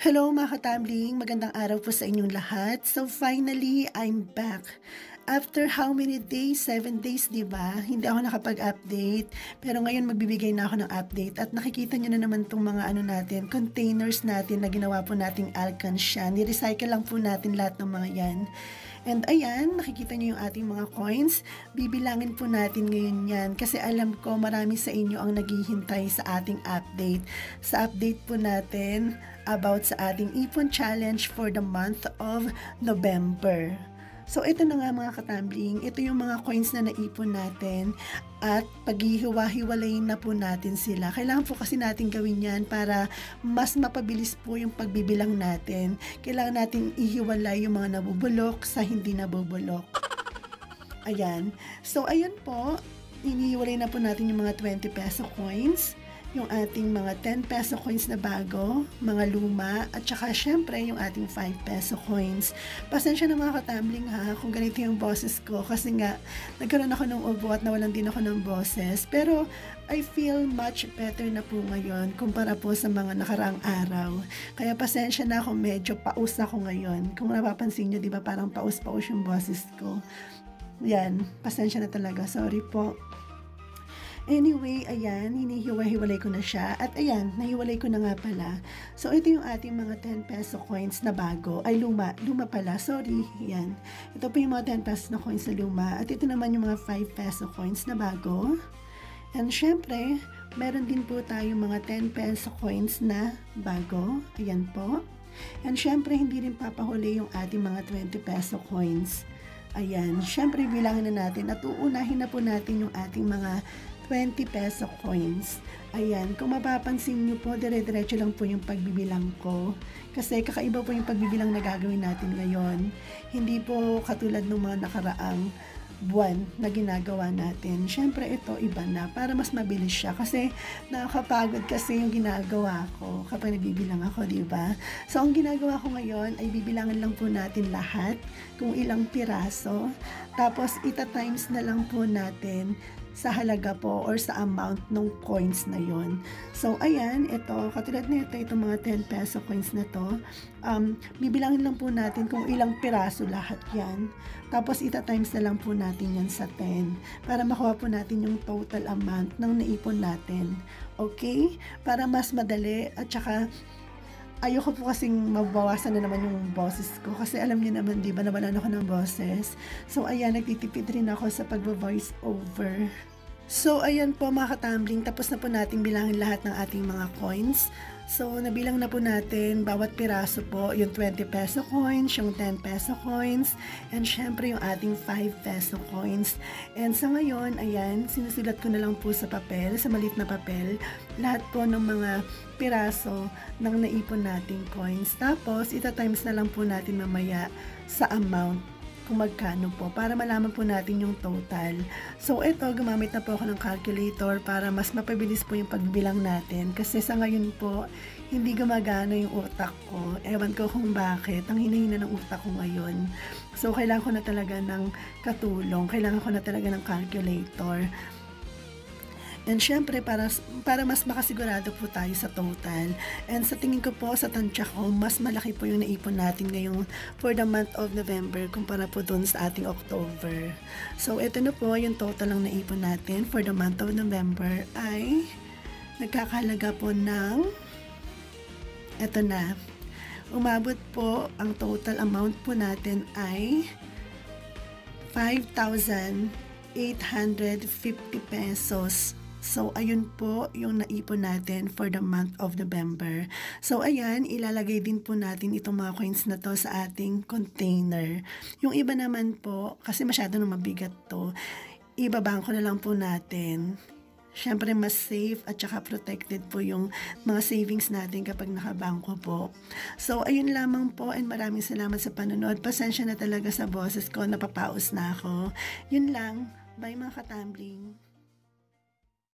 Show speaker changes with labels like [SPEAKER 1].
[SPEAKER 1] Hello mga katambling, magandang araw po sa inyong lahat. So finally, I'm back. After how many days? 7 days, di ba? Hindi ako nakapag-update. Pero ngayon magbibigay na ako ng update. At nakikita nyo na naman itong mga containers natin na ginawa po nating Alkansya. Ni-recycle lang po natin lahat ng mga yan. And ayan, nakikita nyo yung ating mga coins. Bibilangin po natin ngayon yan kasi alam ko marami sa inyo ang naghihintay sa ating update. Sa update po natin about sa ating Ipon Challenge for the month of November. So ito na nga mga katambling, ito yung mga coins na naipon natin at paghihiwa-hiwalayin na po natin sila. Kailangan po kasi natin gawin yan para mas mapabilis po yung pagbibilang natin. Kailangan natin ihiwalay yung mga nabubulok sa hindi nabubulok. Ayan. So ayan po, inihiwalay na po natin yung mga 20 peso coins, yung ating mga 10 peso coins na bago, mga luma, at saka syempre yung ating 5 peso coins. Pasensya na mga katambling ha, kung ganito yung boses ko kasi nga nagkaroon ako ng ubo at nawalan din ako ng boses. Pero I feel much better na po ngayon kumpara po sa mga nakaraang araw. Kaya pasensya na kung medyo paus ako ngayon. Kung napapansin nyo, di ba parang paus-paus yung boses ko. Yan, pasensya na talaga. Sorry po. Anyway, ayan, hinihiwa-hiwalay ko na siya. At ayan, nahiwalay ko na nga pala. So, ito yung ating mga 10 peso coins na bago. Ay, luma pala. Sorry, ayan. Ito po yung mga 10 peso na coins na luma. At ito naman yung mga 5 peso coins na bago. And syempre, meron din po tayong mga 10 peso coins na bago. Ayan po. And syempre, hindi rin papahuli yung ating mga 20 peso coins. Ayan, syempre bilangin na natin at uunahin na po natin yung ating mga 20 peso coins. Ayan, kung mapapansin nyo po, dire-diretso lang po yung pagbibilang ko. Kasi kakaiba po yung pagbibilang na gagawin natin ngayon. Hindi po katulad ng mga nakaraang buwan na ginagawa natin. Syempre ito iba na para mas mabilis siya kasi nakakapagod kasi yung ginagawa ko kapag nagbibilang ako, di ba? So ang ginagawa ko ngayon ay bibilangan lang po natin lahat kung ilang piraso, tapos ita-times na lang po natin sa halaga po or sa amount ng coins na yon. So, ayan, ito, katulad nito, itong mga 10 peso coins na to, bibilangin lang po natin kung ilang piraso lahat yan. Tapos, ita-times na lang po natin yan sa 10 para makuha po natin yung total amount ng naipon natin. Okay? Para mas madali at saka ayoko po kasing mabawasan na naman yung boses ko kasi alam niyo naman, di ba, nawalan ako ng boses. So, ayan, nagtitipid rin ako sa pag-voice over. So, ayan po mga katambling, tapos na po natin bilangin lahat ng ating mga coins. So, nabilang na po natin bawat piraso po, yung 20 peso coins, yung 10 peso coins, and syempre yung ating 5 peso coins. And sa ngayon, ayan, sinusulat ko na lang po sa papel, sa maliit na papel, lahat po ng mga piraso ng naipon nating coins. Tapos, ita-times na lang po natin mamaya sa amount kung magkano po, para malaman po natin yung total. So, ito, gumamit na po ako ng calculator para mas mapabilis po yung pagbilang natin. Kasi sa ngayon po, hindi gumagana yung utak ko. Ewan ko kung bakit. Ang hinahina ng utak ko ngayon. So, kailangan ko na talaga ng katulong. Kailangan ko na talaga ng calculator. And syempre, para mas makasigurado po tayo sa total. And sa tingin ko po, sa tansya ko, mas malaki po yung naipon natin ngayong for the month of November kumpara po dun sa ating October. So, ito na po yung total ng naipon natin for the month of November ay nagkakahalaga po ng ito na. Umabot po, ang total amount po natin ay 5,850 pesos. So, ayun po yung naipon natin for the month of November. So, ayan, ilalagay din po natin itong mga coins na to sa ating container. Yung iba naman po, kasi masyado na mabigat to, ibabangko na lang po natin. Siyempre, mas safe at saka protected po yung mga savings natin kapag nakabangko po. So, ayun lamang po and maraming salamat sa panonood. Pasensya na talaga sa boses ko, napapaus na ako. Yun lang. Bye mga katambling.